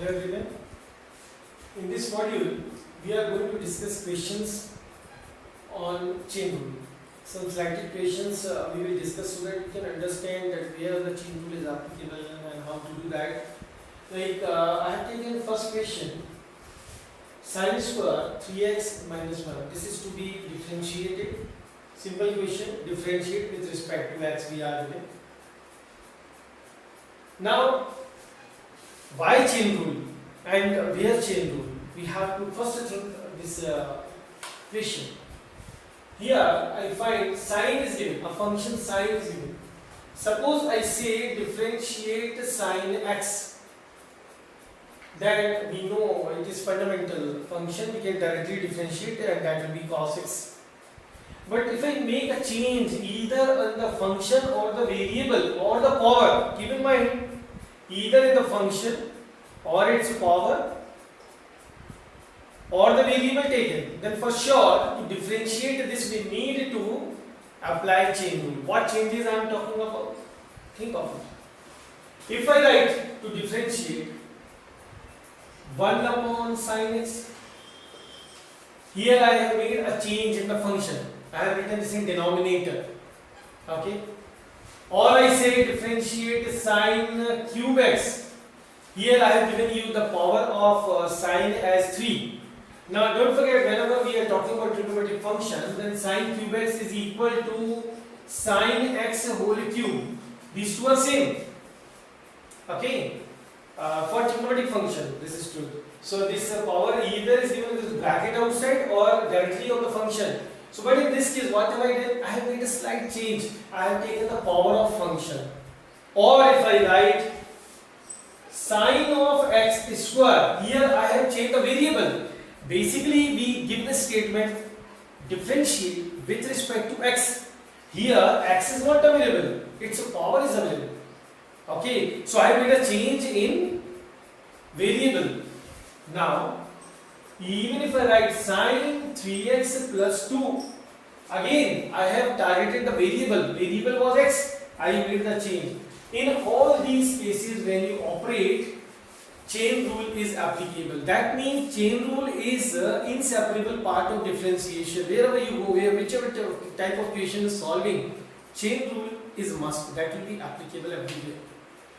here given. In this module, we are going to discuss questions on chain rule. Some selected questions we will discuss so that you can understand that where the chain rule is applicable and how to do that. Like I have taken first question, sin square 3x minus 1. This is to be differentiated. Simple question, differentiate with respect to x we are given. Now, why chain rule and where chain rule? We have to first think this question. Here I find sine is given, a function sine is given. Suppose I say differentiate sine x, then we know it is fundamental function, we can directly differentiate and that will be cos x. But if I make a change either on the function or the variable or the power, keep in mind either in the function or its power or the variable taken, then for sure to differentiate this we need to apply chain rule. What changes I am talking about? Think of it. If I write to differentiate 1 upon sin x, here I have made a change in the function. I have written this in denominator. Okay. Or I say differentiate sin cube x. Here I have given you the power of sin as 3. Now don't forget, whenever we are talking about trigonometric function, then sin cube x is equal to sin x whole cube. These two are same. Okay. For trigonometric function, this is true. So this power either is given with bracket outside or directly on the function. So but in this case, what have I done? I have made a slight change. I have taken the power of function. Or if I write sine of x square, here I have changed the variable. Basically, we give the statement differentiate with respect to x. Here, x is not available, its power is available. Okay, so I have made a change in variable. Now, even if I write sine 3x plus 2, again I have targeted the variable. Variable was x, I made the change. In all these cases, when you operate, chain rule is applicable. That means chain rule is inseparable part of differentiation. Wherever you go, whichever type of question is solving, chain rule is must. That will be applicable everywhere.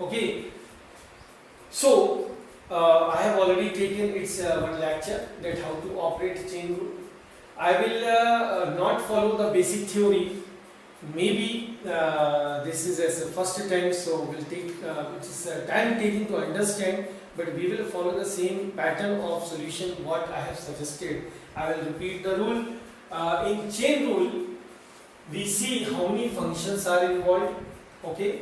Okay. So I have already taken its one lecture that how to operate chain rule. I will not follow the basic theory. Maybe this is as a first attempt, so we'll take it is time taking to understand. But we will follow the same pattern of solution what I have suggested. I will repeat the rule. In chain rule, we see how many functions are involved. Okay.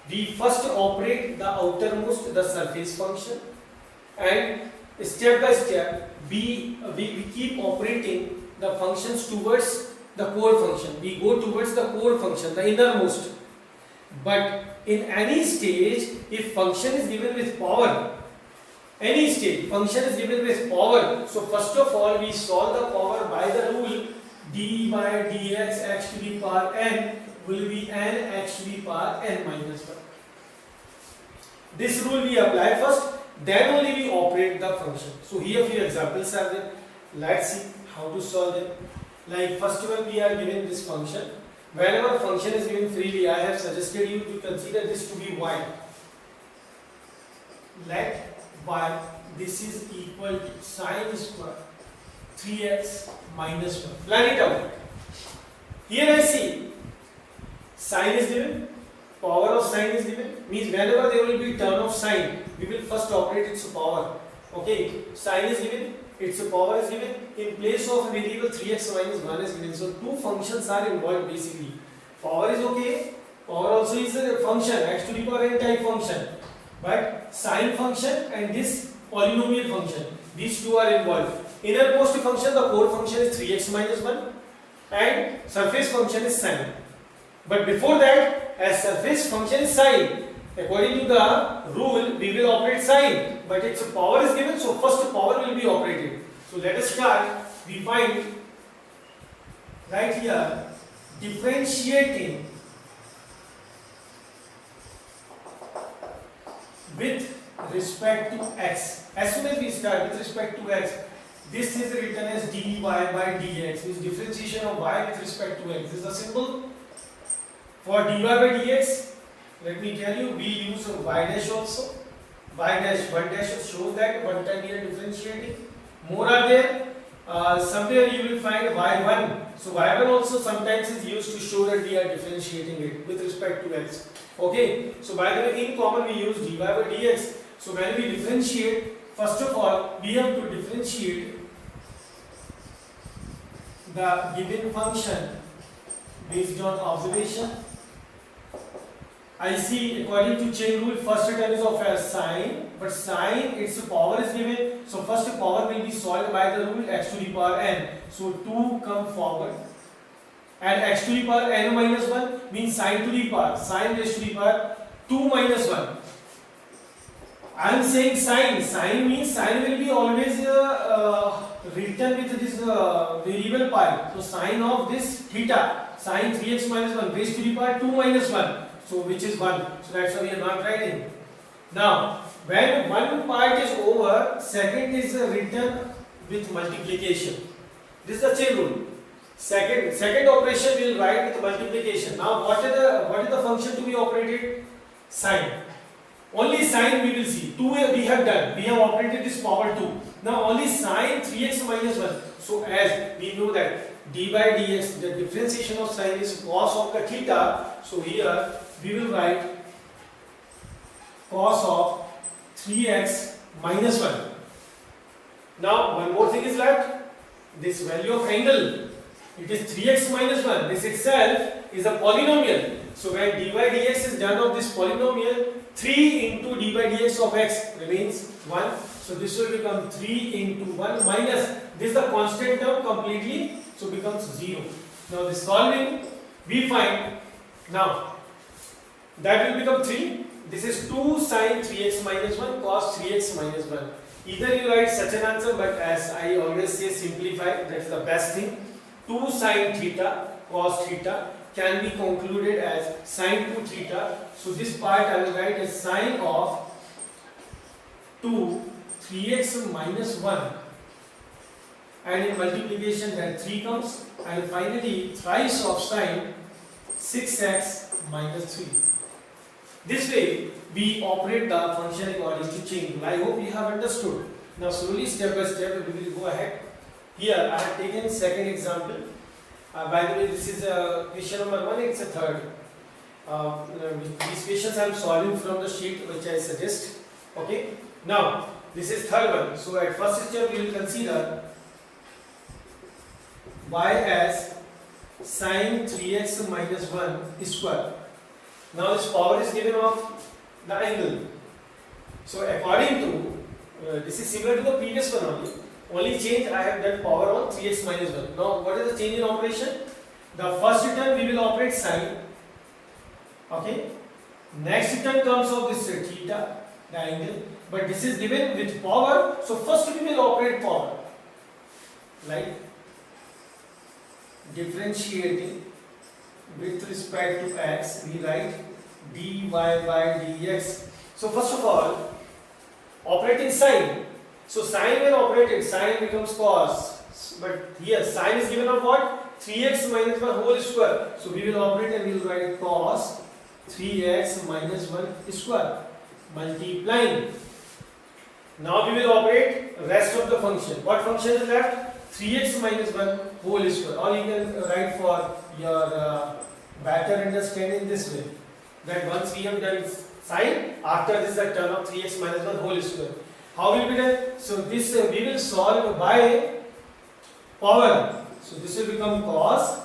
We first operate the outermost, the surface function, and step by step we keep operating the functions towards the core function. We go towards the core function, the innermost. But in any stage, if function is given with power, any stage function is given with power, so first of all we solve the power by the rule d by dx x to the power n will be n x to the power n minus 1. This rule we apply first, then only we operate the function. So here few examples are there. Let's see how to solve them. Like first one, we are given this function. Whenever function is given freely, I have suggested you to consider this to be y. Let y, this is equal to sine square 3x minus 1. Plan it out. Here I see sine is given, power of sine is given, means whenever there will be term of sine, we will first operate its power. Okay, sine is given, its power is given, in place of variable 3x minus 1 is given. So two functions are involved basically. Power is okay, power also is a function, x to the power n type function. But sine function and this polynomial function, these two are involved. Innermost function, the core function is 3x minus 1 and surface function is sine. But before that, as surface function is sine, according to the rule, we will operate sine. But its power is given, so first power will be operated. So let us start. We find right here differentiating with respect to x. As soon as we start with respect to x, this is written as dy by dx, is differentiation of y with respect to x. This is a symbol for dy by dx. Let me tell you, we use y dash also. Y dash, 1 dash shows that one time we are differentiating. More are there. Somewhere you will find y1. So y1 also sometimes is used to show that we are differentiating it with respect to x. Okay. So by the way, in common we use dy by dx. So when we differentiate, first of all, we have to differentiate the given function based on observation. I see according to chain rule, first term is of a sine, but sine its power is given. So first power will be solved by the rule x to the power n. So 2 come forward, and x to the power n minus 1 means sine to the power, sine raised to the power 2 minus 1. I am saying sine. Sine means sine will be always written with this variable pi. So sine of this theta, sine 3x minus 1 raised to the power 2 minus 1. So which is 1. So that's why we are not writing. Now, when one part is over, second is written with multiplication. This is the chain rule. Second operation we will write with multiplication. Now, what is the function to be operated? Sine. Only sine we will see. 2 we have done. We have operated this power 2. Now only sine 3x minus 1. So as we know that d by dx, the differentiation of sine is cos of the theta. So here we will write cos of 3x minus 1. Now one more thing is left. This value of angle, it is 3x minus 1. This itself is a polynomial. So when d by dx is done of this polynomial, 3 into d by dx of x remains 1. So this will become 3 into 1 minus, this is the constant term completely, so becomes 0. Now this solving, we find, now that will become 3. This is 2 sine 3x minus 1 cos 3x minus 1. Either you write such an answer, but as I always say, simplify, that is the best thing. 2 sine theta cos theta can be concluded as sine 2 theta. So this part I will write as sine of 2 3x minus 1, and in multiplication that 3 comes, and finally thrice of sine 6x minus 3. This way we operate the function according to chain rule. I hope you have understood. Now slowly, step by step, we will go ahead. Here I have taken second example. By the way, this is question number 1, it's a third. These questions I am solving from the sheet which I suggest. Okay. Now this is third one. So at first step we will consider y as sine 3x minus 1 square. Now this power is given of the angle. So according to this is similar to the previous one only. Only change I have done power on 3x minus 1. Now what is the change in operation? The first term we will operate sine. Okay. Next term comes of this theta, the angle. But this is given with power. So first we will operate power. Like differentiating with respect to x, we write dy by dx. So first of all, operating sine. So sine when operated, sine becomes cos. But here sine is given of what? 3x minus 1 whole square. So we will operate and we will write cos 3x minus 1 square multiplying. Now we will operate rest of the function. What function is left? 3x minus 1 whole square. Or you can write for your better understanding this way. That once we have done sine, after this is the term of 3x minus 1 whole square. How will be done? So this we will solve by power. So this will become cos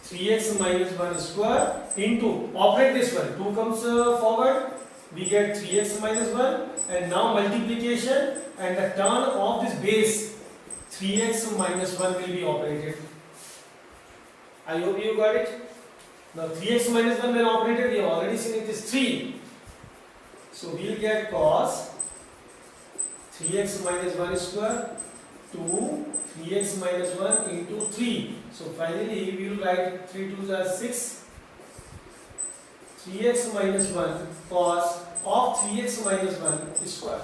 3x minus 1 square into, operate this one. 2 comes forward, we get 3x minus 1, and now multiplication, and the term of this base 3x minus 1 will be operated. I hope you got it. Now 3x minus 1 when operated, we have already seen it is 3. So we will get cos 3x minus 1 square to 3x minus 1 into 3. So finally we will write 3 2s are 6. 3x minus 1 cos of 3x minus 1 square.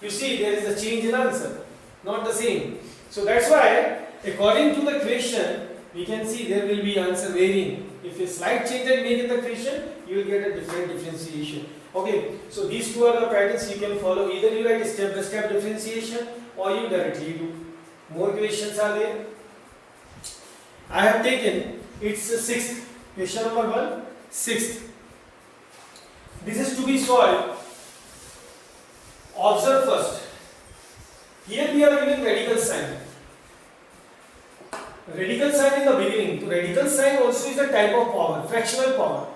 You see, there is a change in answer, not the same. So that's why, according to the question, we can see there will be answer varying. If a slight change I make in the question, you will get a different differentiation. Okay, so these two are the patterns you can follow. Either you write step by step differentiation or you directly do. More questions are there. I have taken, it's sixth, question number 1, sixth. This is to be solved. Observe first. Here we are giving radical sign. Radical sign in the beginning. So radical sign also is a type of power, fractional power.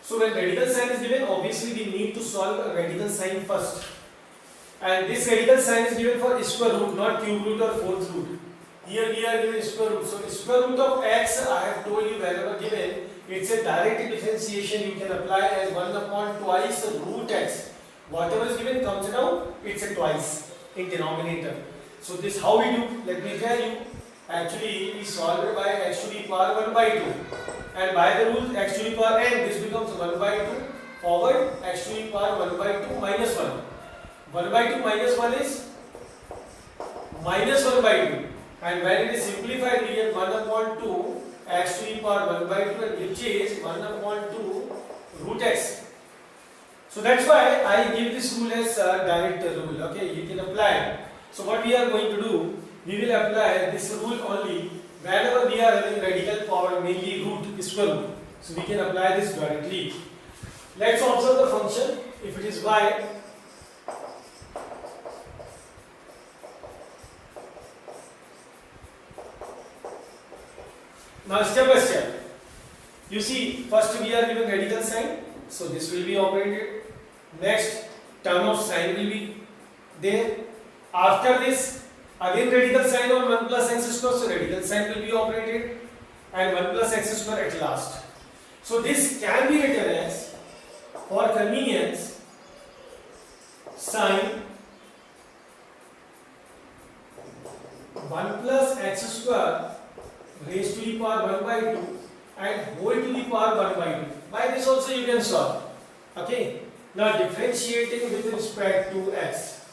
So when radical sign is given, obviously we need to solve a radical sign first. And this radical sign is given for square root, not cube root or fourth root. Here we are given square root. So square root of x, I have told you wherever given, it's a direct differentiation you can apply as 1 upon twice root x. Whatever is given comes down, it's a twice in denominator. So this how we do? Let me tell you. Actually, we solve it by x to the power 1 by 2. And by the rule x to the power n, this becomes 1 by 2. Forward, x to the power 1 by 2 minus 1. 1 by 2 minus 1 is minus 1 by 2. And when it is simplified, we get 1 upon 2 x to the power 1 by 2, and which is 1 upon 2 root x. So that's why I give this rule as a direct rule. Okay, you can apply. So what we are going to do, we will apply this rule only whenever we are having radical power, mainly root, square root. So we can apply this directly. Let's observe the function. If it is y, now step by step. You see, first we are given radical sign, so this will be operated. Next, term of sign will be there. After this, again radical sign on 1 plus x square, so radical sign will be operated, and 1 plus x square at last. So this can be written as, for convenience, sine 1 plus x square raised to the power 1 by 2 and whole to the power 1 by 2. By this also you can solve. Okay. Now differentiating with respect to x.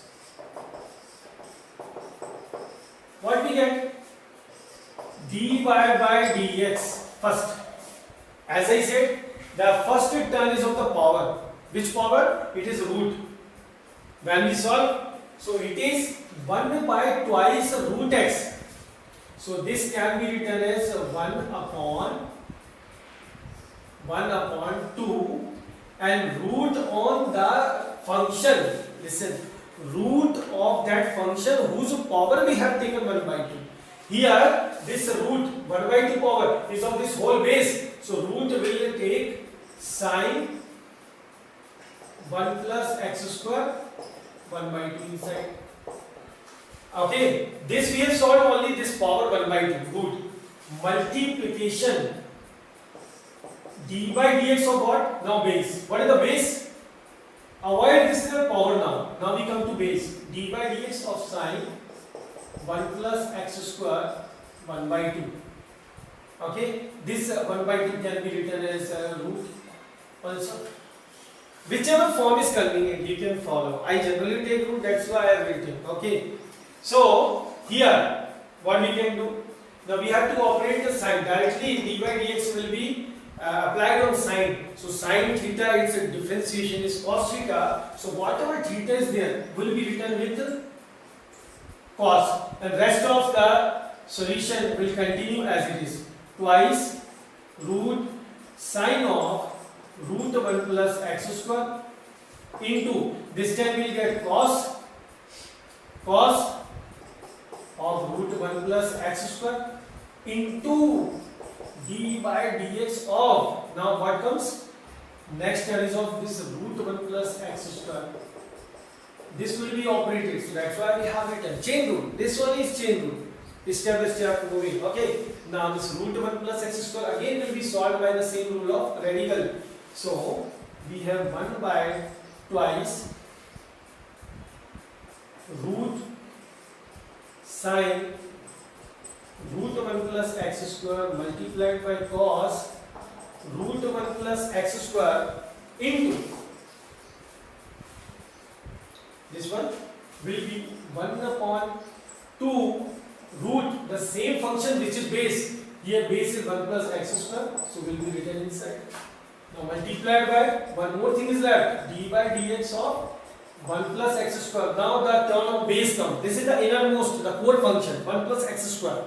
What we get? dy by dx first. As I said, the first term is of the power. Which power? It is root. When we solve, so it is 1 by twice root x. So this can be written as 1 upon 2 and root on the function. Listen, root of that function whose power we have taken 1 by 2. Here this root 1 by 2 power is of this whole base. So root will take sine 1 plus x square 1 by 2 inside. Okay, this we have solved only this power 1 by 2. Good. Multiplication d by dx of what? Now base. What is the base? Avoid this power now. Now we come to base. D by dx of sine 1 plus x square 1 by 2. Okay, this 1 by 2 can be written as root also. Whichever form is convenient, you can follow. I generally take root, that's why I have written. Okay. So here, what we can do? Now we have to operate the sign directly. D by dx will be applied on sine. So sine theta, its a differentiation is cos theta. So whatever theta is there will be written with cos, and rest of the solution will continue as it is. Twice root sine of root 1 plus x square into, this time we will get cos of root 1 plus x square into d by dx of, now what comes? Next term is of this root 1 plus x square. This will be operated, so that's why we have written chain rule. This one is chain rule. Step by step moving. Okay. Now this root 1 plus x square again will be solved by the same rule of radical. So we have 1 by twice root sine root 1 plus x square multiplied by cos root 1 plus x square into This one will be 1 upon 2 root the same function which is base. Here base is 1 plus x square, so will be written inside. Now multiplied by, one more thing is left, d by dx of 1 plus x square. Now the term of base comes. This is the innermost, the core function, 1 plus x square.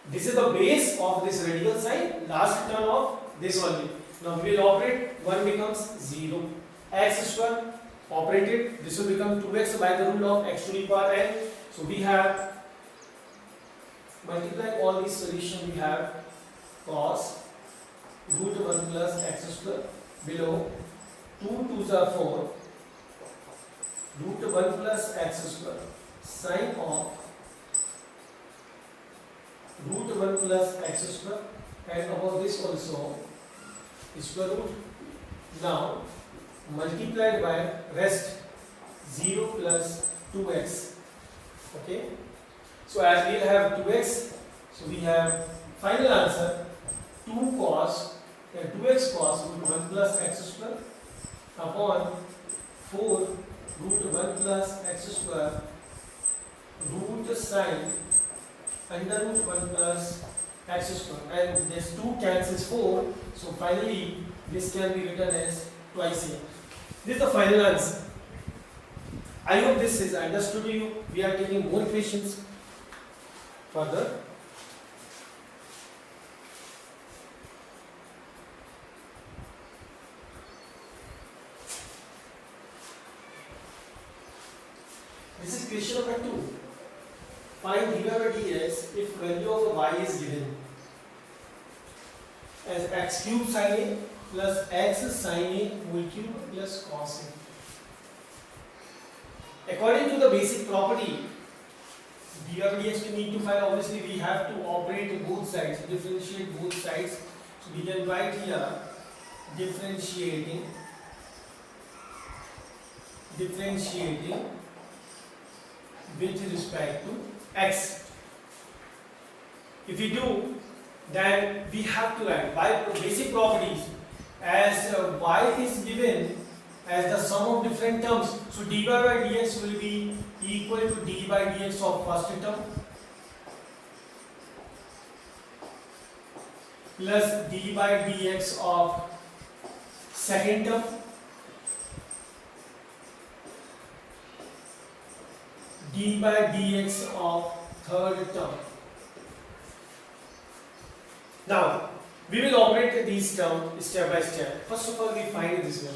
This is the base of this radical side, last term of this only. Now we will operate, 1 becomes 0. X square operated, this will become 2x by the rule of x to the power n. So we have, multiply all these solutions, we have cos root 1 plus x square below 2 2s are 4 root 1 plus x square sine of root 1 plus x square, and above this also square root. Now multiplied by rest 0 plus 2x. Okay, so as we have 2x, so we have final answer 2 cos 2x cos root 1 plus x square upon 4 root 1 plus x square root sine under root 1 plus x square, and this 2 cancels 4, so finally this can be written as twice here. This is the final answer. I hope this is understood to you. We are taking more questions further. This is question number 2. Find d by dx if value of y is given as x cube sin a plus x sin a whole cube plus cos a. According to the basic property, d by dx we need to find. Obviously, we have to operate both sides, differentiate both sides. So we can write here differentiating with respect to x. If we do, then we have to write by basic properties as y is given as the sum of different terms. So dy by dx will be equal to d by dx of first term plus d by dx of second term d by dx of third term. Now we will operate these terms step by step. First of all, we find this one.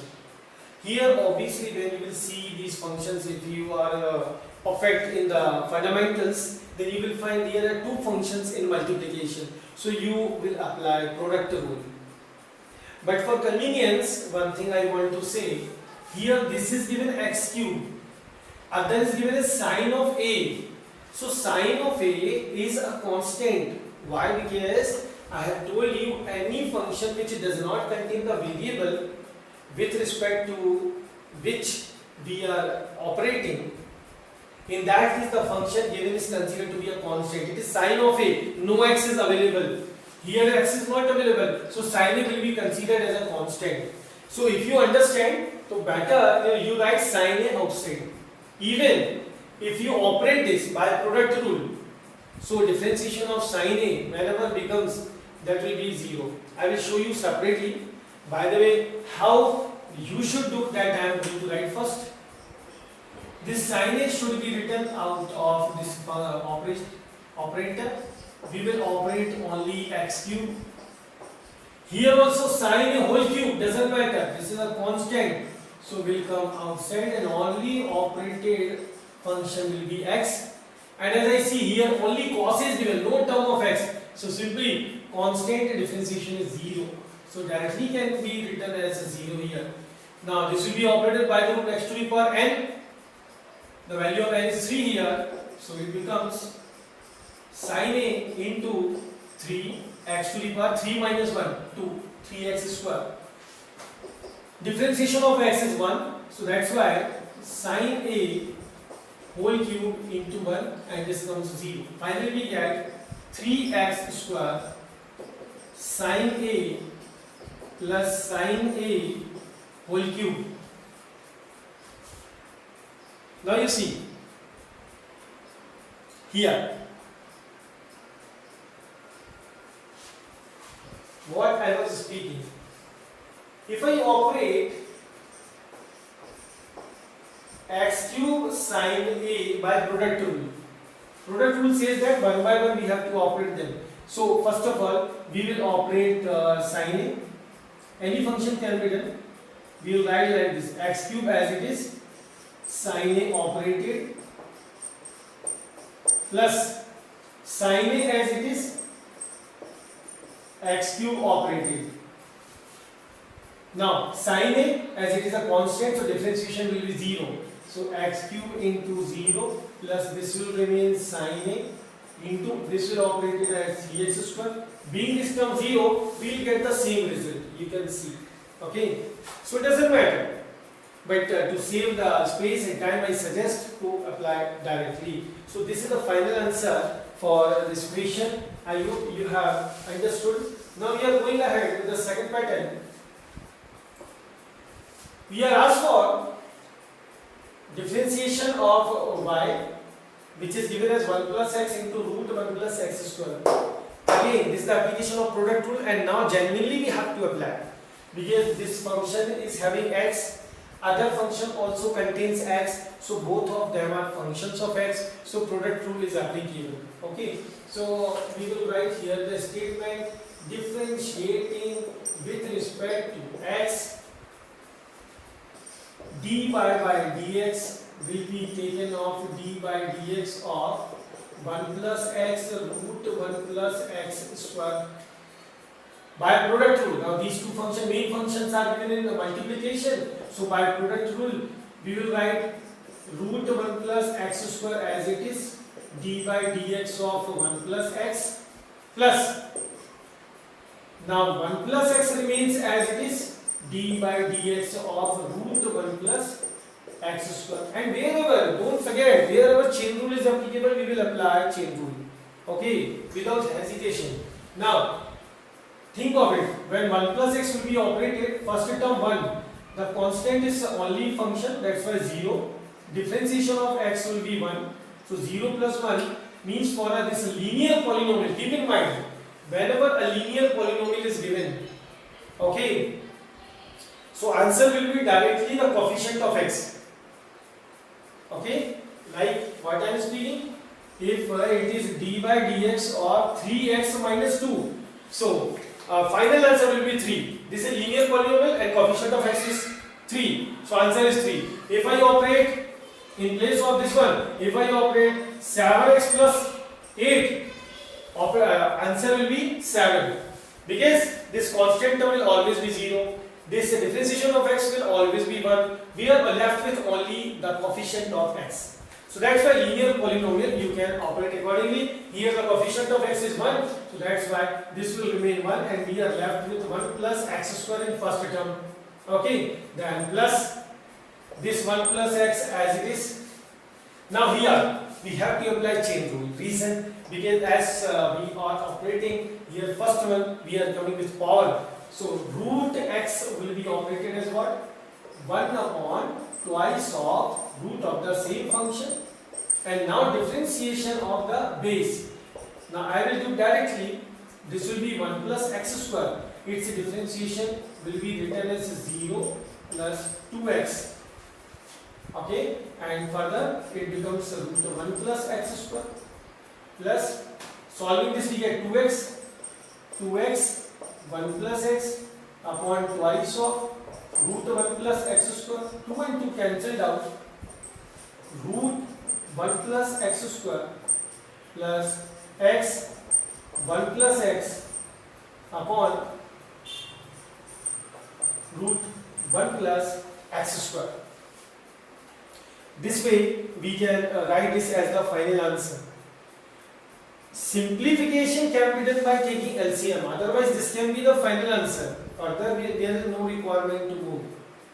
Here obviously when you will see these functions, if you are perfect in the fundamentals, then you will find there are two functions in multiplication. So you will apply product rule. But for convenience, one thing I want to say, here this is given x cube, other is given as sine of a. So sine of a is a constant. Why? Because I have told you any function which does not contain the variable with respect to which we are operating, in that case the function given is considered to be a constant. It is sine of a, no x is available. Here x is not available, so sine a will be considered as a constant. So if you understand, so better you write sine a outside. Even if you operate this by product rule, so differentiation of sine a whenever becomes, that will be 0. I will show you separately. By the way, how you should do that I am going to write first. This sine a should be written out of this operator. We will operate only x cube. Here also sine a whole cube doesn't matter. This is a constant, so will come outside and only operated function will be x. And as I see here, only cos is given, no term of x. So simply constant differentiation is 0. So directly can be written as a 0 here. Now this will be operated by the root x to the power n. The value of n is 3 here. So it becomes sine a into 3 x to the power 3 minus 1, 2, 3x square. Differentiation of x is 1. So that's why sine a whole cube into 1 and this comes 0. Finally we get 3x square sine a plus sine a whole cube Now you see here what I was speaking. If I operate x cube sine a by product rule says that one by one we have to operate them. So first of all we will operate sine a. Any function can be done. We will write like this: x cube as it is, sine a operated, plus sine a as it is, x cube operated. Now sine a, as it is a constant, so differentiation will be 0. So x cube into 0 plus this will remain sine a into this will operate it as 3x square. Being this term 0, we will get the same result. You can see. Okay. So it doesn't matter. But to save the space and time, I suggest to apply directly. So this is the final answer for this question. I hope you have understood. Now we are going ahead with the second pattern. We are asked for differentiation of y, which is given as 1 plus x into root 1 plus x square. Again, this is the application of product rule, and now genuinely we have to apply, because this function is having x, other function also contains x, so both of them are functions of x, so product rule is applicable. Okay, so we will write here the statement: differentiating with respect to x, dy by dx will be taken off d by dx of 1 plus x root 1 plus x square by product rule. Now these two main functions are given in the multiplication. So by product rule we will write root 1 plus x square as it is, d by dx of 1 plus x, plus now 1 plus x remains as it is, d by dx of root 1 plus x square. And wherever, don't forget, wherever chain rule is applicable, we will apply chain rule. Okay, without hesitation. Now, think of it. When 1 plus x will be operated, first term 1, the constant is only function, that's why 0. Differentiation of x will be 1. So 0 plus 1 means for this linear polynomial. Keep in mind, whenever a linear polynomial is given, okay, so answer will be directly the coefficient of x. Okay, like what I am speaking, if it is d by dx of 3x minus 2, so final answer will be 3. This is linear polynomial and coefficient of x is 3, so answer is 3. If I operate in place of this one, if I operate 7x plus 8, answer will be 7, because this constant term will always be 0. This differentiation of x will always be 1. We are left with only the coefficient of x. So that's why linear polynomial you can operate accordingly. Here the coefficient of x is 1. So that's why this will remain 1 and we are left with 1 plus x square in first term. Okay. Then plus this 1 plus x as it is. Now here we have to apply chain rule. Reason, because as we are operating here first one, we are coming with power. So root x will be operated as what? 1 upon twice of root of the same function, and now differentiation of the base. Now I will do directly. This will be 1 plus x square. Its differentiation will be written as 0 plus 2x. Okay, and further it becomes root 1 plus x square plus, solving this we get 2x 1 plus x upon twice of root 1 plus x square. 2 and 2 cancelled out. Root 1 plus x square plus x 1 plus x upon root 1 plus x square. This way we can write this as the final answer. Simplification can be done by taking LCM, otherwise this can be the final answer. Further there is no requirement to move.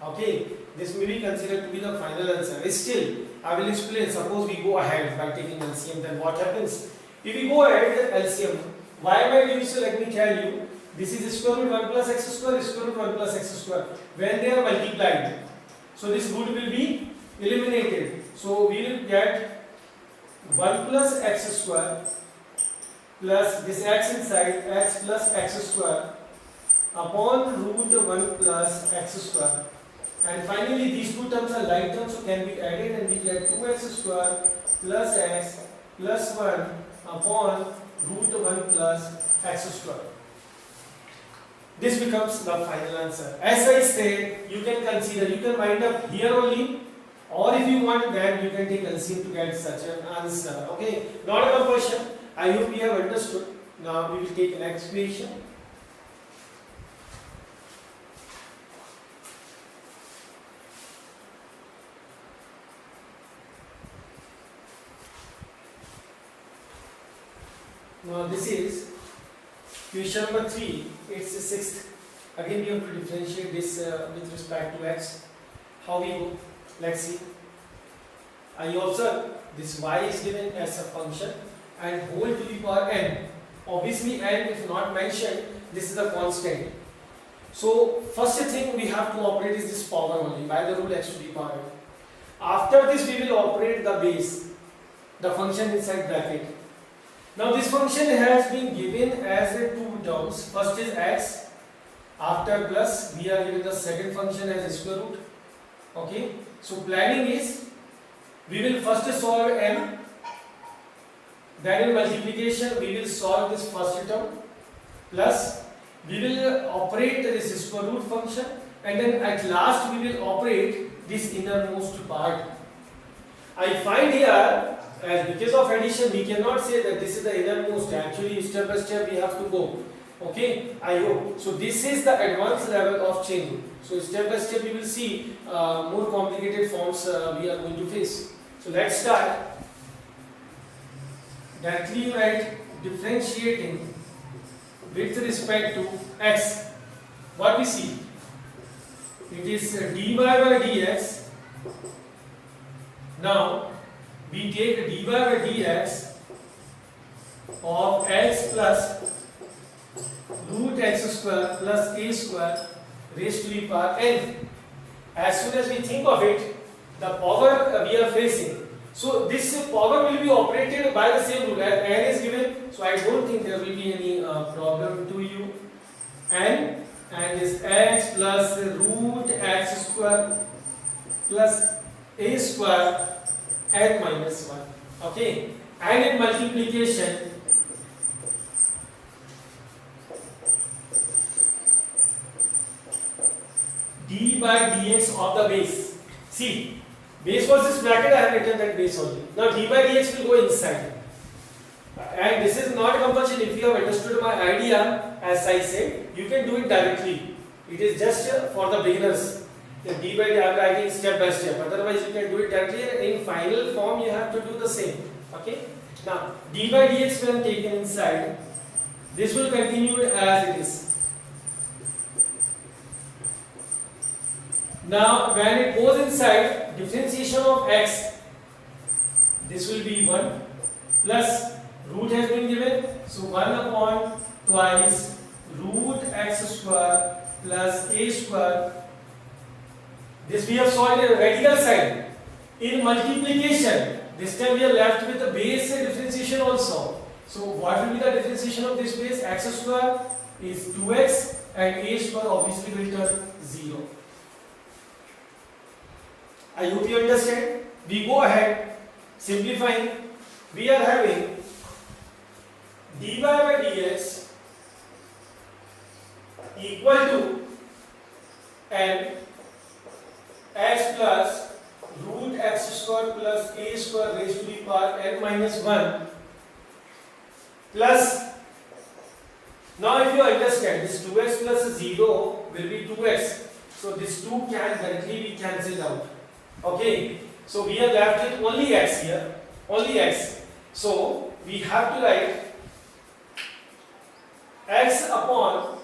Okay, this may be considered to be the final answer. Still, I will explain. Suppose we go ahead by taking LCM, then what happens? If we go ahead with LCM, why am I doing so? Let me tell you. This is square root 1 plus x square, square root 1 plus x square. When they are multiplied, so this root will be eliminated. So we will get 1 plus x square plus this x inside x plus x square upon root 1 plus x square. And finally these two terms are like terms, so can be added and we get 2x square plus x plus 1 upon root 1 plus x square. This becomes the final answer. As I said, you can consider, you can wind up here only, or if you want then you can take LCM to get such an answer. Okay, not a compulsion. I hope you have understood. Now we will take the next question. Now this is question number 3. It's the sixth. Again we have to differentiate this with respect to x. How we go? Let's see. You observe this y is given as a function and whole to the power n. Obviously n if not mentioned, this is a constant. So first thing we have to operate is this power only by the rule x to the power n. After this we will operate the base, the function inside bracket. Now this function has been given as a two terms. First is x, after plus we are given the second function as a square root. Okay, so planning is we will first solve m, then in multiplication we will solve this first term, plus we will operate this square root function, and then at last we will operate this innermost part. I find here, as because of addition we cannot say that this is the innermost, actually step by step we have to go. Okay, I hope. So this is the advanced level of chain rule. So step by step you will see more complicated forms we are going to face. So let's start. Directly you write differentiating with respect to x. What we see? It is dy by dx. Now we take dy by dx of x plus root x square plus a square raised to the power n. As soon as we think of it, the power we are facing. So this power will be operated by the same rule as n is given. So I don't think there will be any problem to you. N and this x plus root x square plus a square n minus 1. Okay, and in multiplication d by dx of the base. See, base was this bracket, I have written that base only. Now d by dx will go inside. And this is not a compulsion. If you have understood my idea, as I said, you can do it directly. It is just for the beginners. The d by d I am writing step by step. Otherwise, you can do it directly. In final form, you have to do the same. Okay. Now d by dx when taken inside, this will continue as it is. Now when it goes inside, differentiation of x, this will be 1 plus root has been given, so 1 upon twice root x square plus a square. This we have solved in the radical side. In multiplication, this time we are left with the base differentiation also. So what will be the differentiation of this base? X square is 2x and a square obviously will turn 0. I hope you understand. We go ahead simplifying. We are having dy by dx equal to n x plus root x square plus a square raised to the power n minus 1 plus, now if you understand, this 2x plus 0 will be 2x. So this 2 can directly be cancelled out. Okay, so we are left with only x here, only x. So we have to write x upon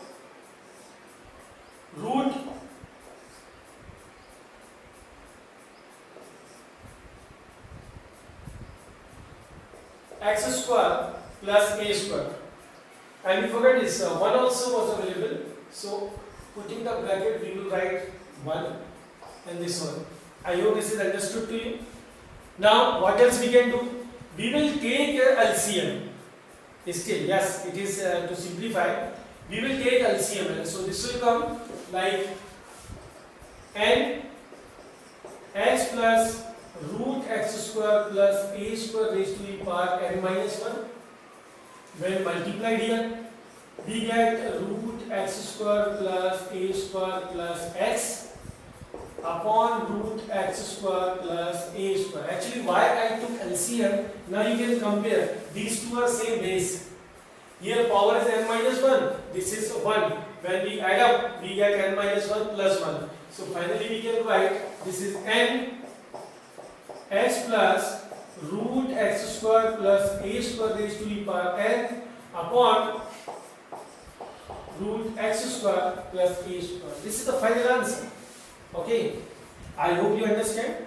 root x square plus a square. And we forget this, 1 also was available. So putting the bracket, we will write 1 and this one. I hope this is understood to you. Now what else we can do? We will take LCM. Still, yes, it is to simplify. We will take LCM. So this will come like n x plus root x square plus a square raised to the power n minus 1. When multiplied here, we get root x square plus a square plus x upon root x square plus a square. Actually, why I took LCM? Now you can compare. These two are same base. Here power is n minus 1. This is 1. When we add up, we get n minus 1 plus 1. So finally we can write this is n x plus root x square plus a square raised to the power n upon root x square plus a square. This is the final answer. Okay, I hope you understand.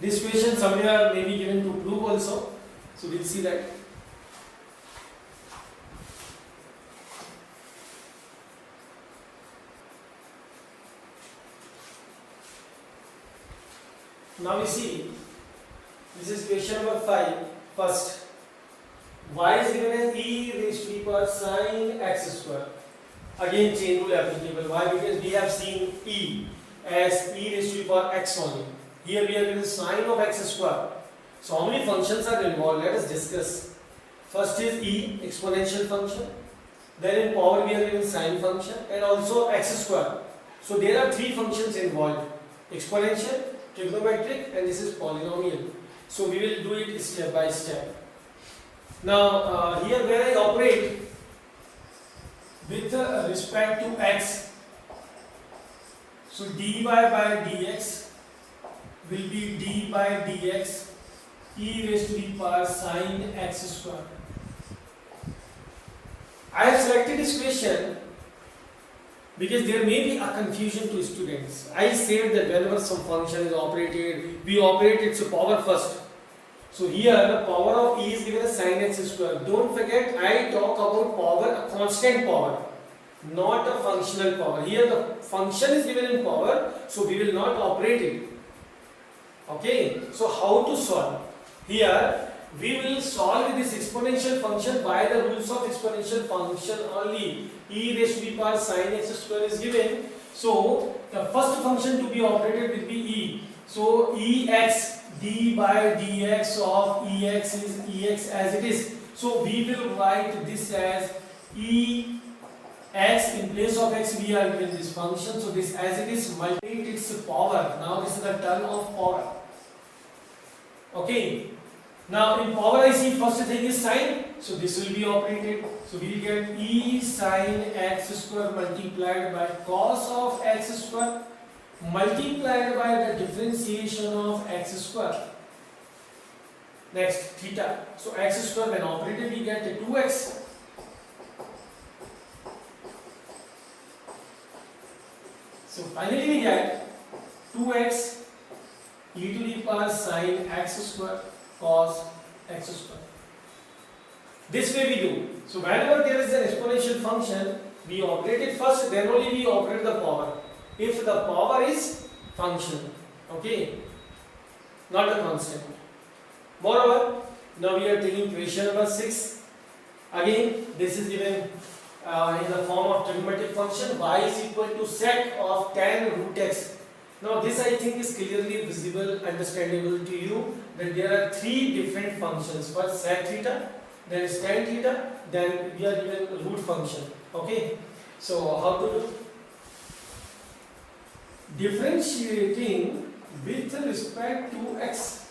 This question somewhere may be given to prove also. So we'll see that. Now we see, this is question number 5. First, y is given as e raised to the power sin x square. Again chain rule applicable. Why? Because we have seen e as e raised to the power x only. Here we are given sin of x square. So how many functions are involved? Let us discuss. First is e, exponential function. Then in power we are given sin function and also x square. So there are 3 functions involved: exponential, trigonometric, and this is polynomial. So we will do it step by step. Now here where I operate with respect to x, so dy by dx will be d by dx e raised to the power sin x square. I have selected this question because there may be a confusion to students. I said that whenever some function is operated, we operate its power first. So here the power of e is given as sin x square. Don't forget, I talk about power, a constant power, not a functional power. Here the function is given in power, so we will not operate it. Okay, so how to solve? Here we will solve this exponential function by the rules of exponential function only. E raised to the power sin x square is given. So the first function to be operated will be e. So ex d by dx of ex is ex as it is. So we will write this as e x. In place of x we are given this function. So this as it is multiply its power. Now this is the term of power. Okay. Now in power I see first thing is sine. So this will be operated. So we will get e sin x square multiplied by cos of x square multiplied by the differentiation of x square. Next, theta. So x square when operated we get 2x. So finally we get 2x e to the power sin x square cos x square. This way we do. So whenever there is an exponential function, we operate it first, then only we operate the power. If the power is function, okay, not a constant. Moreover, now we are taking question number 6. Again, this is given in the form of trigonometric function. Y is equal to sec of tan root x. Now this I think is clearly visible, understandable to you, that there are 3 different functions. First sec theta, then is tan theta, then we are given root function. Okay, so how to do? Differentiating with respect to x,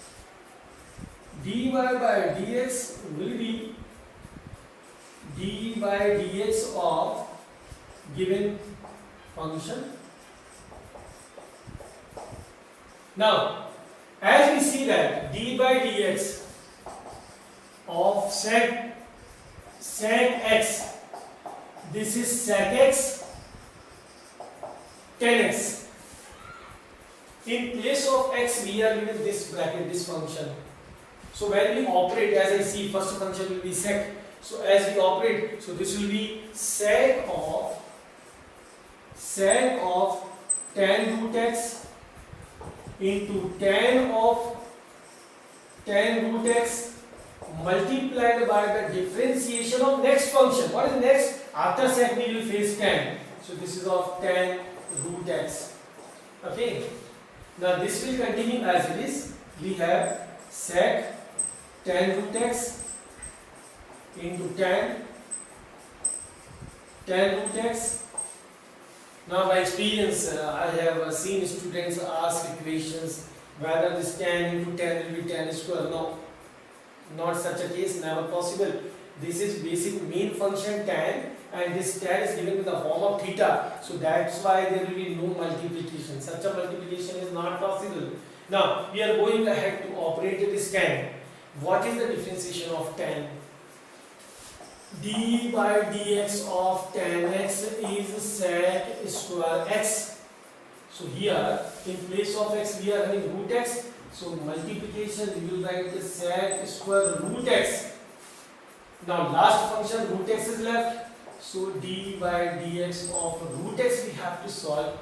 dy by dx will be d by dx of given function. Now, as we see that d by dx of sec x, this is sec x tan x. In place of x, we are given this bracket, this function. So when we operate, as I see, first function will be sec. So as we operate, so this will be sec of tan root x into tan of tan root x multiplied by the differentiation of next function. What is next? After sec we will face tan. So this is of tan root x. Okay. Now this will continue as it is. We have sec tan root x into tan root x. Now by experience I have seen students ask equations whether this tan into tan will be tan square. No, not such a case, never possible. This is basic main function tan, and this tan is given in the form of theta, so that's why there will be no multiplication. Such a multiplication is not possible. Now we are going ahead to operate this tan. What is the differentiation of tan? D by dx of tan x is sec square x. So here in place of x we are having root x. So multiplication we will write the sec square root x. Now last function root x is left. So d by dx of root x we have to solve,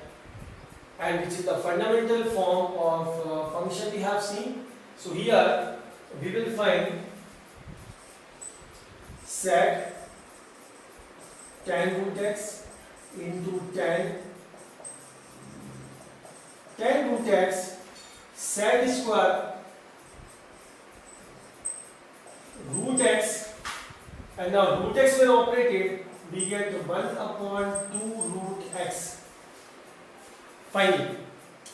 and which is the fundamental form of function we have seen. So here we will find sec tan root x into tan root x sec square root x, and now root x when operated we get 1 upon 2 root x finally.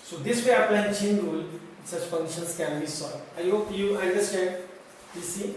So this way applying chain rule such functions can be solved. I hope you understand. You see.